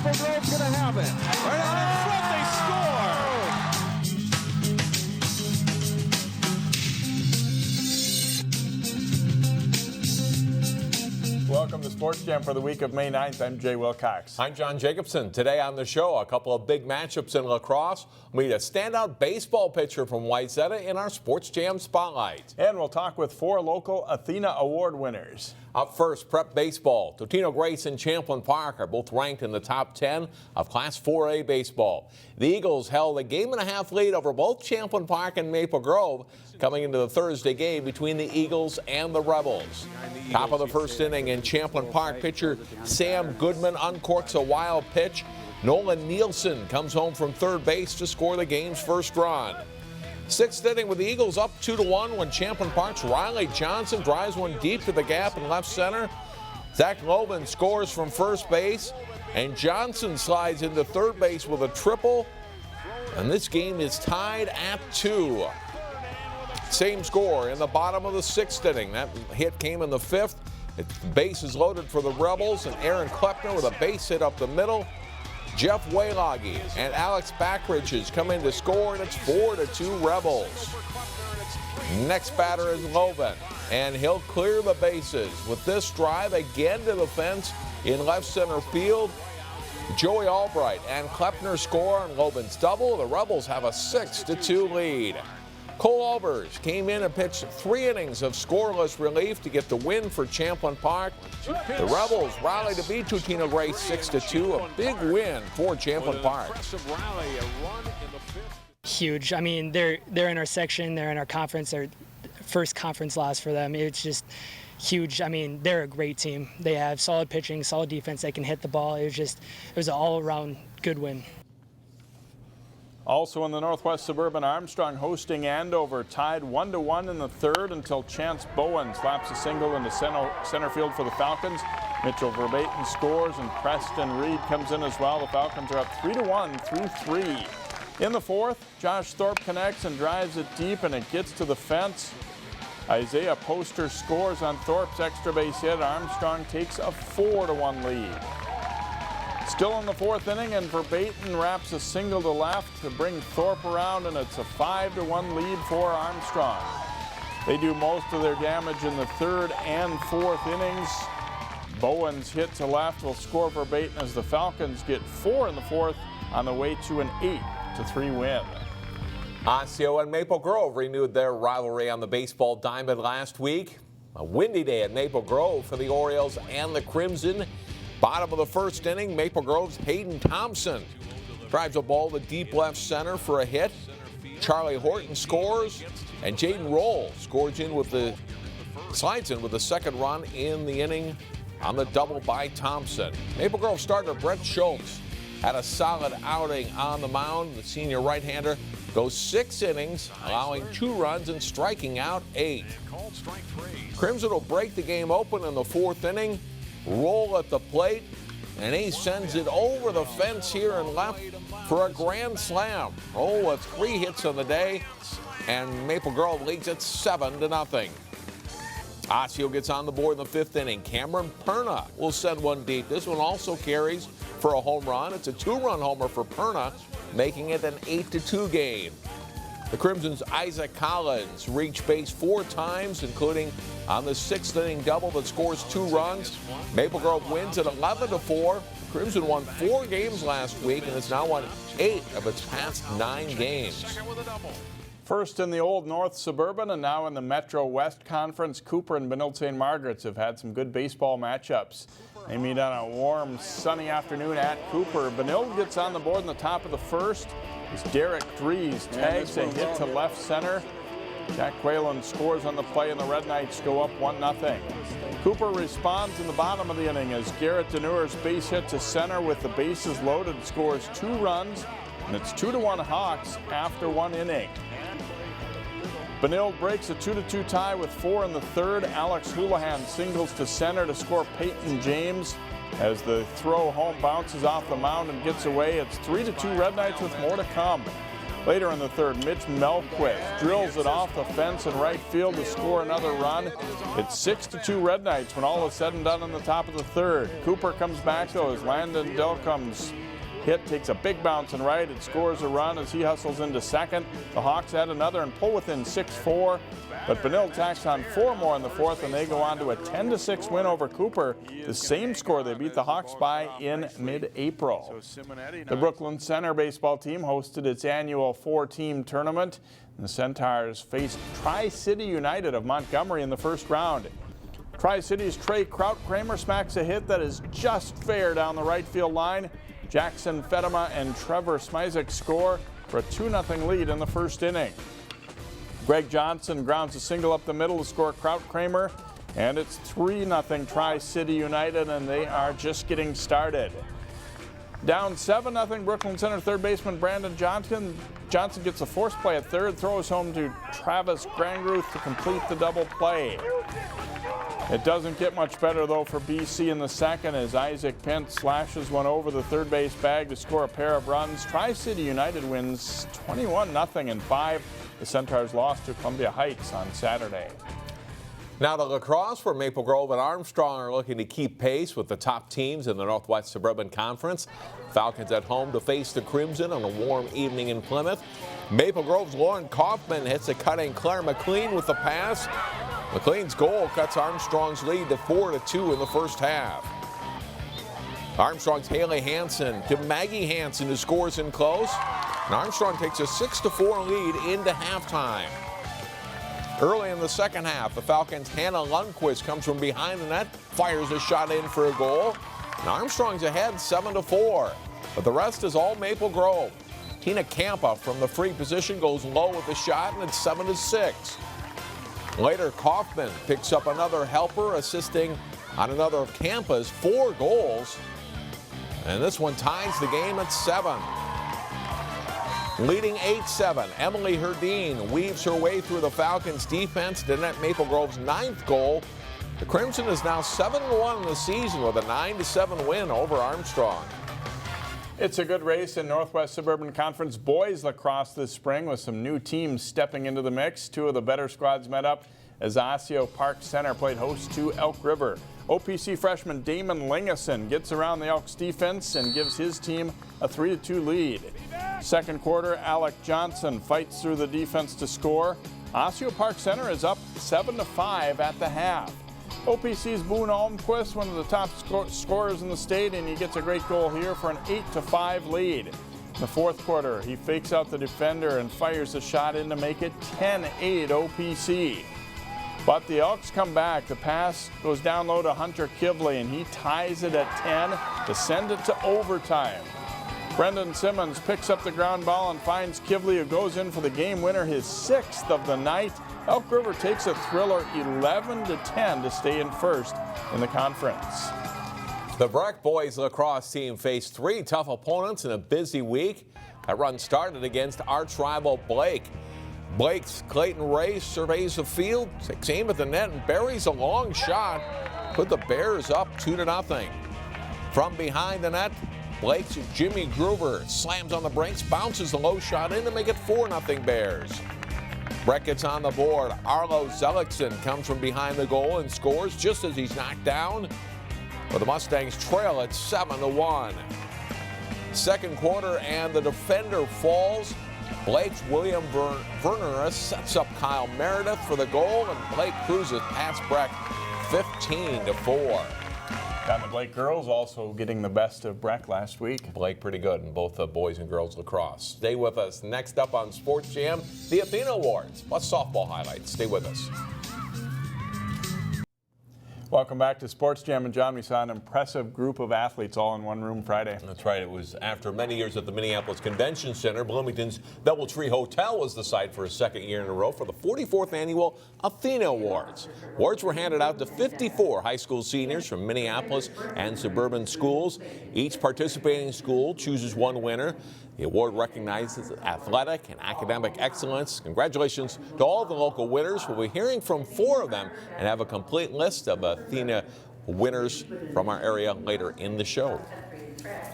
Maple Grove's going to have it. Right out in front, they score! Welcome to Sports Jam for the week of May 9th. I'm Jay Wilcox. I'm John Jacobson. Today on the show, a couple of big matchups in lacrosse. We meet a standout baseball pitcher from Wayzata in our Sports Jam Spotlight. And we'll talk with 4 local Athena Award winners. Up first, prep baseball. Totino-Grace and Champlin Park are both ranked in the top 10 of Class 4A baseball. The Eagles held a game-and-a-half lead over both Champlin Park and Maple Grove, coming into the Thursday game between the Eagles and the Rebels. Top of the first inning, in Champlin Park, pitcher Sam Goodman uncorks a wild pitch. Nolan Nielsen comes home from third base to score the game's first run. Sixth inning with the Eagles up 2-1 when Champlin Park's Riley Johnson drives one deep to the gap in left center. Zach Logan scores from first base, and Johnson slides into third base with a triple, and this game is tied at 2. Same score in the bottom of the sixth inning. That hit came in the fifth. The base is loaded for the Rebels, and Aaron Klepner with a base hit up the middle. Jeff Wayloggy and Alex Backridges come in to score, and it's 4-2 Rebels. Next batter is Loven, and he'll clear the bases. With this drive again to the fence in left center field, Joey Albright and Klepner score on Loven's double. The Rebels have a 6-2 lead. Cole Albers came in and pitched 3 innings of scoreless relief to get the win for Champlin Park. The Rebels rally to beat Totino-Grace 6-2, a big win for Champlin Park. Huge. I mean, they're in our section, they're in our conference, their first conference loss for them. It's just huge. I mean, they're a great team. They have solid pitching, solid defense, they can hit the ball. It was an all-around good win. Also in the Northwest Suburban, Armstrong hosting Andover, tied 1-1 in the third until Chance Bowen slaps a single into center field for the Falcons. Mitchell Verbatim scores, and Preston Reed comes in as well. The Falcons are up 3-1 through 3. In the fourth, Josh Thorpe connects and drives it deep, and it gets to the fence. Isaiah Poster scores on Thorpe's extra base hit. Armstrong takes a 4-1 lead. Still in the fourth inning, and Verbatim wraps a single to left to bring Thorpe around, and it's a 5-1 lead for Armstrong. They do most of their damage in the third and fourth innings. Bowen's hit to left will score Verbatim as the Falcons get 4 in the fourth on the way to an 8-3 win. Osseo and Maple Grove renewed their rivalry on the baseball diamond last week. A windy day at Maple Grove for the Orioles and the Crimson. Bottom of the first inning, Maple Grove's Hayden Thompson drives a ball to deep left center for a hit. Charlie Horton scores, and Jaden Roll slides in with the second run in the inning on the double by Thompson. Maple Grove starter Brett Schultz had a solid outing on the mound. The senior right-hander goes 6 innings, allowing 2 runs and striking out 8. Crimson will break the game open in the fourth inning. Roll at the plate, and he sends it over the fence here and left for a grand slam. Roll with 3 hits on the day, and Maple Grove leads it 7-0. Osseo gets on the board in the fifth inning. Cameron Perna will send one deep. This one also carries for a home run. It's a 2-run homer for Perna, making it an 8-2 game. The Crimson's Isaac Collins reached base 4 times, including on the 6th inning double that scores 2 runs. Maple Grove wins at 11-4. Crimson won 4 games last week and has now won 8 of its past 9 games. First in the Old North Suburban and now in the Metro West Conference, Cooper and Benilde St. Margaret's have had some good baseball matchups. They meet on a warm, sunny afternoon at Cooper. Benilde gets on the board in the top of the first as Derek Dries tags a hit to left center. Jack Quaylen scores on the play, and the Red Knights go up 1-0. Cooper responds in the bottom of the inning as Garrett Denuer's base hit to center with the bases loaded scores 2 runs, and it's 2-1 Hawks after 1 inning. Benilde breaks a 2-2 tie with 4 in the third. Alex Houlihan singles to center to score Peyton James. As the throw home bounces off the mound and gets away, it's 3-2 Red Knights with more to come. Later in the third, Mitch Melquist drills it off the fence in right field to score another run. It's 6-2 Red Knights when all is said and done in the top of the third. Cooper comes back though as Landon Delcombe's hit takes a big bounce in right. It scores a run as he hustles into second. The Hawks add another and pull within 6-4. But Benilde tacks on 4 more in the fourth, and they go on to a 10-6 win over Cooper, the same score they beat the Hawks by in mid-April. The Brooklyn Center baseball team hosted its annual 4-team tournament. The Centaurs faced Tri-City United of Montgomery in the first round. Tri-City's Trey Krautkramer smacks a hit that is just fair down the right field line. Jackson Fedema and Trevor Smizek score for a 2-0 lead in the first inning. Greg Johnson grounds a single up the middle to score Krautkramer, and it's 3-0 Tri-City United, and they are just getting started. Down 7-0 Brooklyn Center third baseman Brandon Johnson. Johnson gets a force play at third, throws home to Travis Grangruth to complete the double play. It doesn't get much better though for BC in the second as Isaac Pent slashes one over the third base bag to score a pair of runs. Tri-City United wins 21-0 in 5. The Centaurs lost to Columbia Heights on Saturday. Now to lacrosse, where Maple Grove and Armstrong are looking to keep pace with the top teams in the Northwest Suburban Conference. Falcons at home to face the Crimson on a warm evening in Plymouth. Maple Grove's Lauren Kaufman hits a cutting Claire McLean with the pass. McLean's goal cuts Armstrong's lead to 4-2 in the first half. Armstrong's Haley Hansen to Maggie Hansen, who scores in close. And Armstrong takes a 6-4 lead into halftime. Early in the second half, the Falcons' Hannah Lundquist comes from behind the net, fires a shot in for a goal. And Armstrong's ahead 7-4. But the rest is all Maple Grove. Tina Campa from the free position goes low with the shot, and it's 7-6. Later, Kaufman picks up another helper, assisting on another of Campa's 4 goals. And this one ties the game at 7. Leading 8-7, Emily Herdeen weaves her way through the Falcons' defense to net Maple Grove's 9th goal. The Crimson is now 7-1 in the season with a 9-7 win over Armstrong. It's a good race in Northwest Suburban Conference boys lacrosse this spring with some new teams stepping into the mix. 2 of the better squads met up as Osseo Park Center played host to Elk River. OPC freshman Damon Lingeson gets around the Elks defense and gives his team a 3-2 lead. Second quarter, Alec Johnson fights through the defense to score. Osseo Park Center is up 7-5 at the half. OPC's Boone Almquist, one of the top scorers in the state, and he gets a great goal here for an 8-5 lead. In the fourth quarter, he fakes out the defender and fires a shot in to make it 10-8 OPC. But the Elks come back. The pass goes down low to Hunter Kivley, and he ties it at 10 to send it to overtime. Brendan Simmons picks up the ground ball and finds Kivley, who goes in for the game winner, his 6th of the night. Elk River takes a thriller 11-10 to stay in first in the conference. The Breck boys lacrosse team faced 3 tough opponents in a busy week. That run started against arch rival Blake. Blake's Clayton Ray surveys the field, takes aim at the net and buries a long shot, put the Bears up 2-0. From behind the net, Blake's Jimmy Gruber slams on the brakes, bounces the low shot in to make it 4-0 Bears. Breck gets on the board. Arlo Zellickson comes from behind the goal and scores just as he's knocked down. But the Mustangs trail at 7-1. Second quarter and the defender falls. Blake's William Verner sets up Kyle Meredith for the goal, and Blake cruises past Breck 15-4. And the Blake girls also getting the best of Breck last week. Blake pretty good in both boys and girls lacrosse. Stay with us. Next up on Sports Jam, the Athena Awards plus softball highlights. Stay with us. Welcome back to Sports Jam. And John, we saw an impressive group of athletes all in one room Friday. That's right. It was after many years at the Minneapolis Convention Center. Bloomington's DoubleTree Hotel was the site for a second year in a row for the 44th annual Athena Awards. Awards were handed out to 54 high school seniors from Minneapolis and suburban schools. Each participating school chooses one winner. The award recognizes athletic and academic excellence. Congratulations to all the local winners. We'll be hearing from 4 of them and have a complete list of Athena winners from our area later in the show.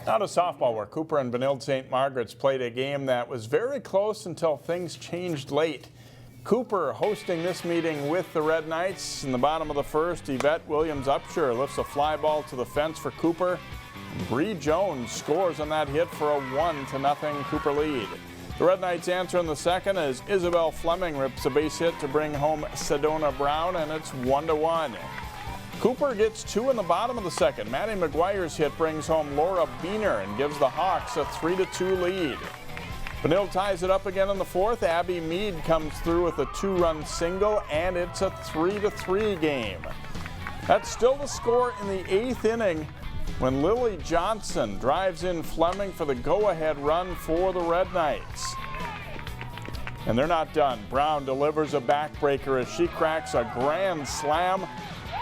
Now to softball, where Cooper and Benilde St. Margaret's played a game that was very close until things changed late. Cooper hosting this meeting with the Red Knights. In the bottom of the first, Yvette Williams-Upshur lifts a fly ball to the fence for Cooper. Bree Jones scores on that hit for a 1-0 Cooper lead. The Red Knights answer in the second as Isabel Fleming rips a base hit to bring home Sedona Brown, and it's 1-1. Cooper gets 2 in the bottom of the second. Maddie McGuire's hit brings home Laura Beener and gives the Hawks a 3-2 lead. Benilde ties it up again in the fourth. Abby Mead comes through with a 2-run single, and it's a 3-3 game. That's still the score in the 8th inning when Lily Johnson drives in Fleming for the go-ahead run for the Red Knights. And they're not done. Brown delivers a backbreaker as she cracks a grand slam.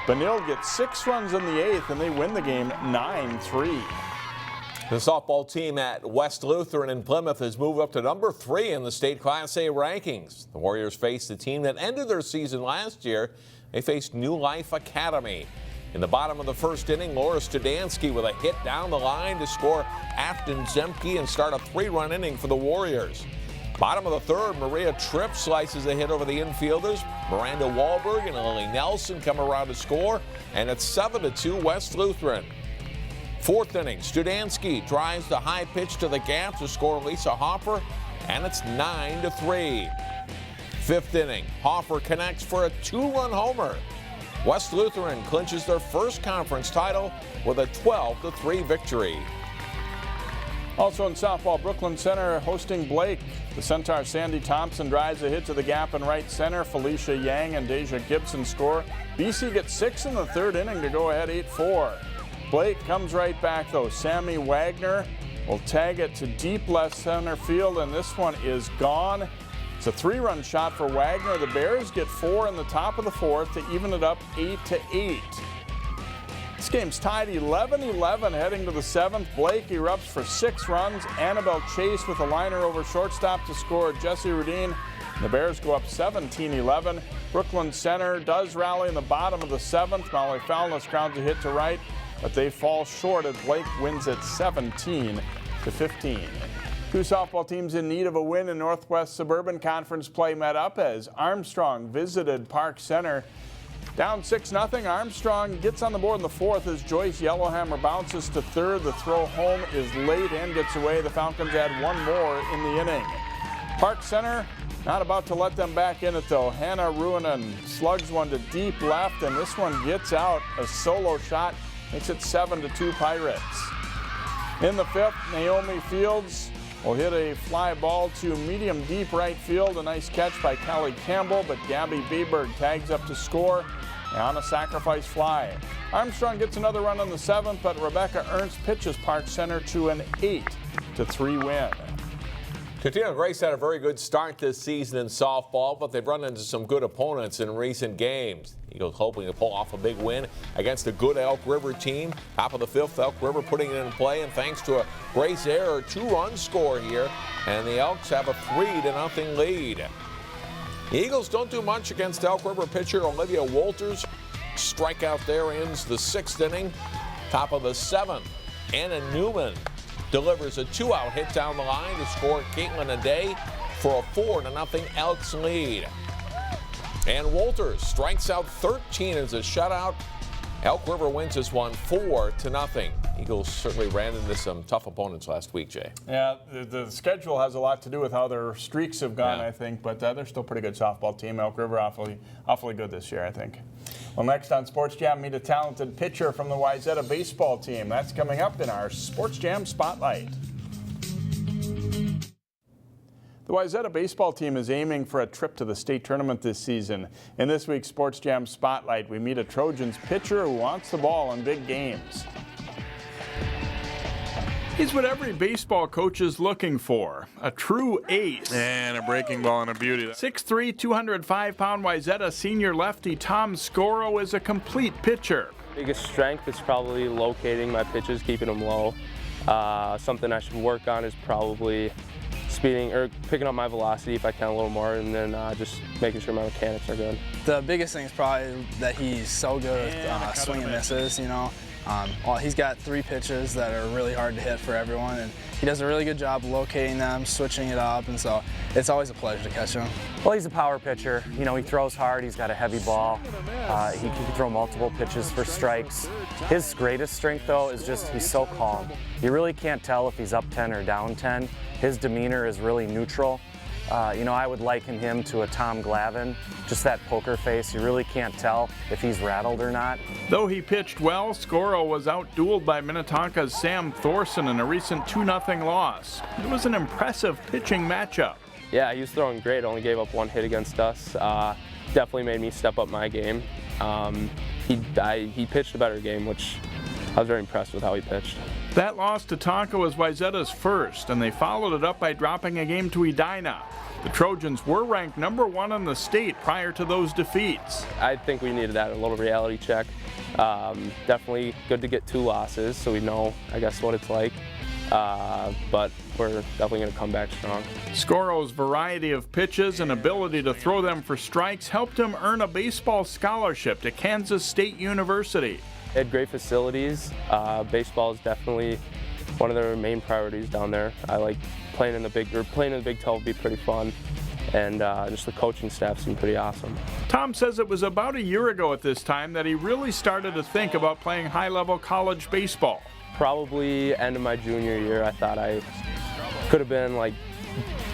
Benilde gets 6 runs in the 8th, and they win the game 9-3. The softball team at West Lutheran in Plymouth has moved up to number 3 in the state Class A rankings. The Warriors face the team that ended their season last year. They faced New Life Academy. In the bottom of the first inning, Laura Studansky with a hit down the line to score Afton Zemke and start a 3-run inning for the Warriors. Bottom of the third, Maria Tripp slices a hit over the infielders. Miranda Wahlberg and Lily Nelson come around to score, and it's 7-2 West Lutheran. Fourth inning, Studansky drives the high pitch to the gap to score Lisa Hoffer, and it's 9-3. Fifth inning, Hoffer connects for a 2-run homer. West Lutheran clinches their first conference title with a 12-3 victory. Also in softball, Brooklyn Center hosting Blake. The Centaur Sandy Thompson drives a hit to the gap in right center. Felicia Yang and Deja Gibson score. BC gets 6 in the third inning to go ahead 8-4. Blake comes right back though. Sammy Wagner will tag it to deep left center field, and this one is gone. It's a 3-run shot for Wagner. The Bears get 4 in the top of the fourth to even it up 8-8. This game's tied 11-11 heading to the 7th. Blake erupts for 6 runs. Annabelle Chase with a liner over shortstop to score Jesse Rudine. The Bears go up 17-11. Brooklyn Center does rally in the bottom of the 7th. Molly Falness grounds a hit to right, but they fall short as Blake wins it 17-15. Two softball teams in need of a win in Northwest Suburban Conference play met up as Armstrong visited Park Center. Down 6-0, Armstrong gets on the board in the fourth as Joyce Yellowhammer bounces to third. The throw home is late and gets away. The Falcons add 1 more in the inning. Park Center not about to let them back in it though. Hannah Ruinen slugs one to deep left, and this one gets out. A solo shot makes it 7-2 Pirates. In the 5th, Naomi Fields will hit a fly ball to medium deep right field. A nice catch by Callie Campbell, but Gabby Beberg tags up to score on a sacrifice fly. Armstrong gets another run on the 7th, but Rebecca Ernst pitches Park Center to an 8-3 win. Totino-Grace had a very good start this season in softball, but they've run into some good opponents in recent games. Eagles hoping to pull off a big win against a good Elk River team. Top of the 5th, Elk River putting it in play, and thanks to a Grace error, 2-run score here, and the Elks have a 3-0 lead. The Eagles don't do much against Elk River pitcher Olivia Walters. Strikeout there ends the 6th inning. Top of the 7th, Anna Newman delivers a 2-out hit down the line to score Caitlin Aday for a 4-0 Elks lead. And Walters strikes out 13 as a shutout. Elk River wins this one 4-0. Eagles certainly ran into some tough opponents last week, Jay. Yeah, the schedule has a lot to do with how their streaks have gone, I think, but they're still a pretty good softball team. Elk River awfully good this year, I think. Well, next on Sports Jam, meet a talented pitcher from the Wayzata baseball team. That's coming up in our Sports Jam Spotlight. The Wayzata baseball team is aiming for a trip to the state tournament this season. In this week's Sports Jam Spotlight, we meet a Trojans pitcher who wants the ball in big games. He's what every baseball coach is looking for, a true ace. And a breaking ball and a beauty. 6'3", 205-pound Wayzata senior lefty Tom Skoro is a complete pitcher. Biggest strength is probably locating my pitches, keeping them low. Something I should work on is probably speeding or picking up my velocity if I can a little more, and then just making sure my mechanics are good. The biggest thing is probably that he's so good with swing and misses, you know. He's got 3 pitches that are really hard to hit for everyone, and he does a really good job locating them, switching it up, and so it's always a pleasure to catch him. Well, he's a power pitcher. You know, he throws hard, he's got a heavy ball. He can throw multiple pitches for strikes. His greatest strength, though, is just he's so calm. You really can't tell if he's up 10 or down 10. His demeanor is really neutral. You know, I would liken him to a Tom Glavine, just that poker face. You really can't tell if he's rattled or not. Though he pitched well, Skoro was outdueled by Minnetonka's Sam Thorson in a recent 2-0 loss. It was an impressive pitching matchup. Yeah, he was throwing great, only gave up 1 hit against us. Definitely made me step up my game. He pitched a better game, which I was very impressed with how he pitched. That loss to Tonka was Wayzata's first, and they followed it up by dropping a game to Edina. The Trojans were ranked #1 in the state prior to those defeats. I think we needed that, a little reality check. Definitely good to get 2 losses, so we know, I guess, what it's like. But we're definitely going to come back strong. Skoro's variety of pitches and ability to throw them for strikes helped him earn a baseball scholarship to Kansas State University. They had great facilities. Baseball is definitely one of their main priorities down there. I like playing in the Big 12 would be pretty fun, and just the coaching staff seemed pretty awesome. Tom says it was about a year ago at this time that he really started to think about playing high-level college baseball. Probably end of my junior year, I thought I could have been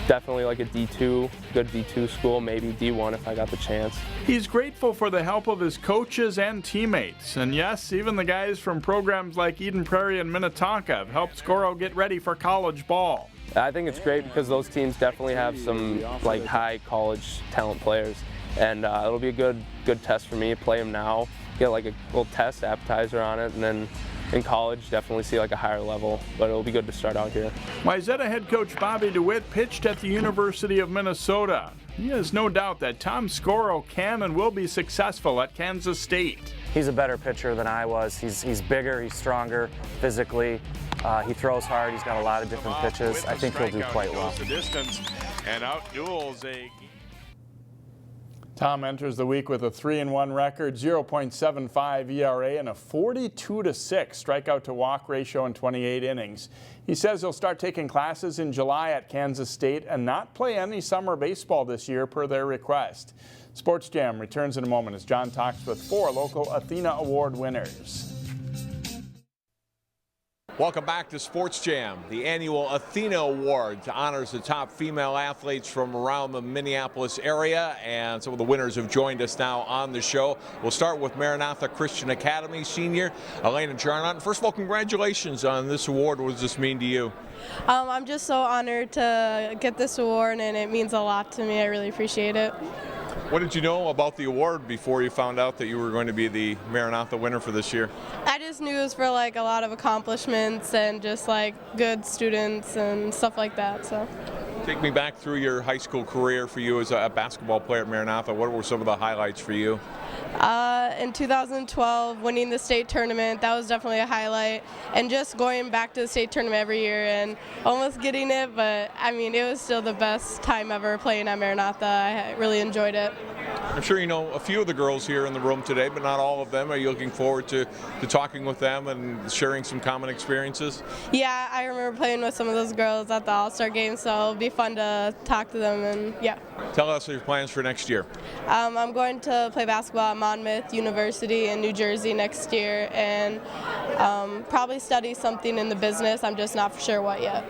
definitely like a D2, good D2 school, maybe D1 if I got the chance. He's grateful for the help of his coaches and teammates. And yes, even the guys from programs like Eden Prairie and Minnetonka have helped Skoro get ready for college ball. I think it's great because those teams definitely have some high college talent players. And it'll be a good test for me, play them now, get a little test appetizer on it, and then in college, definitely see a higher level, but it'll be good to start out here. Wayzata head coach Bobby DeWitt pitched at the University of Minnesota. He has no doubt that Tom Skoro can and will be successful at Kansas State. He's a better pitcher than I was. He's bigger, he's stronger physically. He throws hard, he's got a lot of different pitches. I think he'll do quite well. And outduels Tom enters the week with a 3-1 record, 0.75 ERA, and a 42-6 strikeout to walk ratio in 28 innings. He says he'll start taking classes in July at Kansas State and not play any summer baseball this year per their request. Sports Jam returns in a moment as John talks with 4 local Athena Award winners. Welcome back to Sports Jam. The annual Athena Award honors the top female athletes from around the Minneapolis area, and some of the winners have joined us now on the show. We'll start with Maranatha Christian Academy senior Alaina Jarnot. First of all, congratulations on this award. What does this mean to you? I'm just so honored to get this award, and it means a lot to me. I really appreciate it. What did you know about the award before you found out that you were going to be the Maranatha winner for this year? I just knew it was for a lot of accomplishments and just good students and stuff like that. So. Take me back through your high school career for you as a basketball player at Maranatha. What were some of the highlights for you? In 2012, winning the state tournament, that was definitely a highlight. And just going back to the state tournament every year and almost getting it, but I mean, it was still the best time ever playing at Maranatha. I really enjoyed it. I'm sure you know a few of the girls here in the room today, but not all of them. Are you looking forward to talking with them and sharing some common experiences? Yeah, I remember playing with some of those girls at the All-Star game, so it'll be fun to talk to them, and yeah. Tell us your plans for next year. I'm going to play basketball at Monmouth University in New Jersey next year, and probably study something in the business. I'm just not for sure what yet.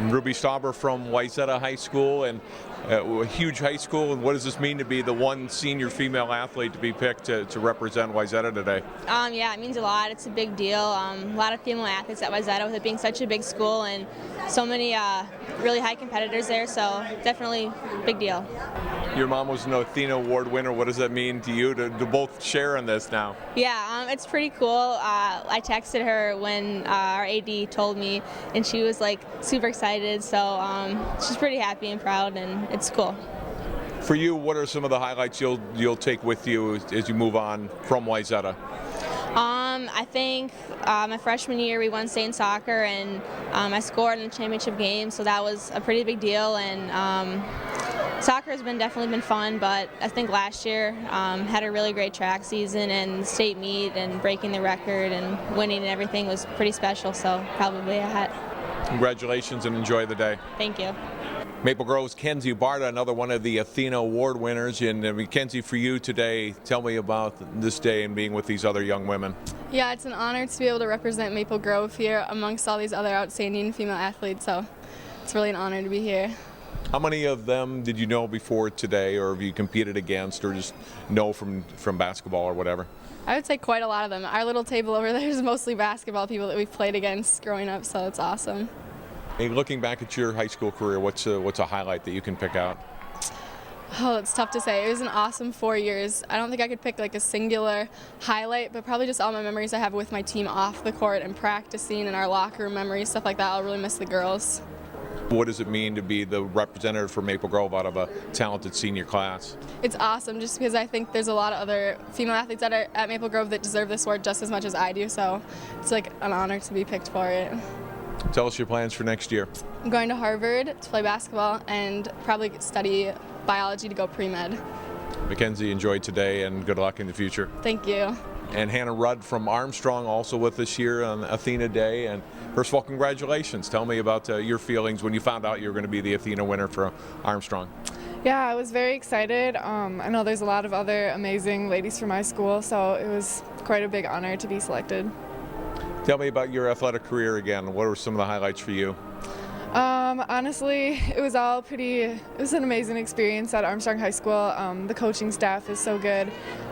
Ruby Stauber from Wayzata High School, and a huge high school. And what does this mean to be the one senior female athlete to be picked to represent Wayzata today? Yeah, it means a lot. It's a big deal. A lot of female athletes at Wayzata, with it being such a big school and so many really high competitors there, so definitely a big deal. Your mom was an Athena Award winner. What does that mean to you to both share in this now? Yeah, it's pretty cool. I texted her when our AD told me, and she was super excited, so she's pretty happy and proud, and it's cool. For you, what are some of the highlights you'll take with you as you move on from Wayzata? I think my freshman year we won state in soccer, and I scored in the championship game, so that was a pretty big deal. And Soccer has definitely been fun, but I think last year had a really great track season, and state meet and breaking the record and winning and everything was pretty special, so probably a hat. Congratulations and enjoy the day. Thank you. Maple Grove's Mackenzie Barta, another one of the Athena Award winners. And Mackenzie, for you today, tell me about this day and being with these other young women. Yeah, it's an honor to be able to represent Maple Grove here amongst all these other outstanding female athletes, so it's really an honor to be here. How many of them did you know before today, or have you competed against, or just know from basketball or whatever? I would say quite a lot of them. Our little table over there is mostly basketball people that we've played against growing up, so it's awesome. Hey, looking back at your high school career, what's a highlight that you can pick out? Oh, it's tough to say. It was an awesome 4 years. I don't think I could pick like a singular highlight, but probably just all my memories I have with my team off the court and practicing and our locker room memories, stuff like that. I'll really miss the girls. What does it mean to be the representative for Maple Grove out of a talented senior class? It's awesome just because I think there's a lot of other female athletes that are at Maple Grove that deserve this award just as much as I do, so it's like an honor to be picked for it. Tell us your plans for next year. I'm going to Harvard to play basketball and probably study biology to go pre-med. Mackenzie, enjoy today and good luck in the future. Thank you. And Hannah Rudd from Armstrong also with us here on Athena Day. And first of all, congratulations. Tell me about your feelings when you found out you were going to be the Athena winner for Armstrong. Yeah, I was very excited. I know there's a lot of other amazing ladies from my school, so it was quite a big honor to be selected. Tell me about your athletic career again. What were some of the highlights for you? Honestly, it was an amazing experience at Armstrong High School. The coaching staff is so good,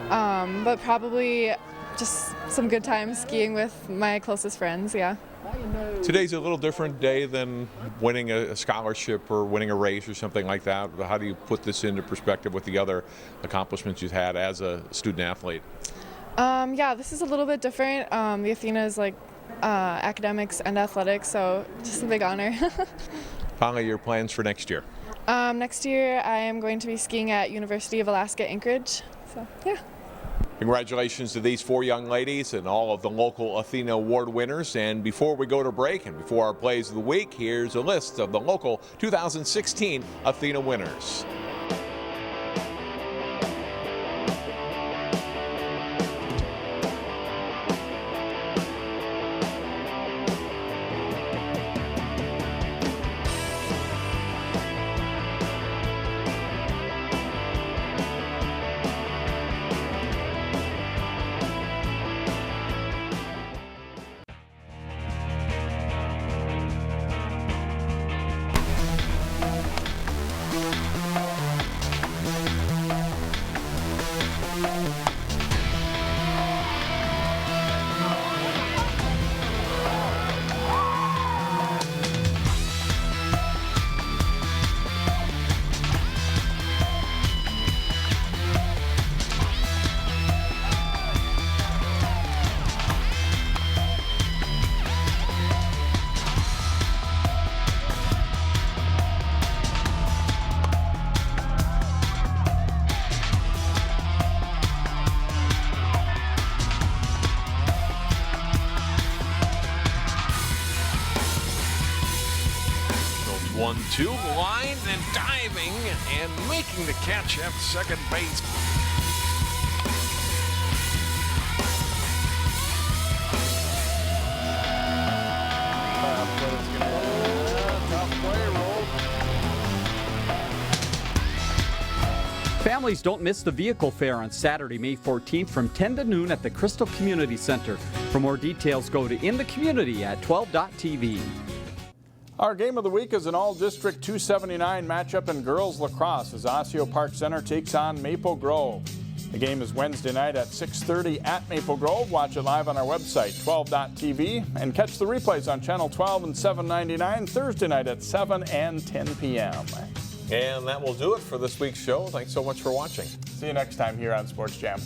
but probably just some good times skiing with my closest friends, yeah. Today's a little different day than winning a scholarship or winning a race or something like that. How do you put this into perspective with the other accomplishments you've had as a student athlete? Yeah, this is a little bit different. The Athena is like academics and athletics, so just a big honor. Finally, your plans for next year? Next year I am going to be skiing at University of Alaska Anchorage, so yeah. Congratulations to these four young ladies and all of the local Athena Award winners. And before we go to break and before our plays of the week, here's a list of the local 2016 Athena winners. Two line and diving and making the catch at second base. Families don't miss the vehicle fair on Saturday, May 14th from 10 to noon at the Crystal Community Center. For more details, go to In the Community at 12.tv. Our game of the week is an all-district 279 matchup in girls lacrosse as Osseo Park Center takes on Maple Grove. The game is Wednesday night at 6:30 at Maple Grove. Watch it live on our website, 12.tv, and catch the replays on Channel 12 and 799 Thursday night at 7 and 10 p.m. And that will do it for this week's show. Thanks so much for watching. See you next time here on Sports Jam.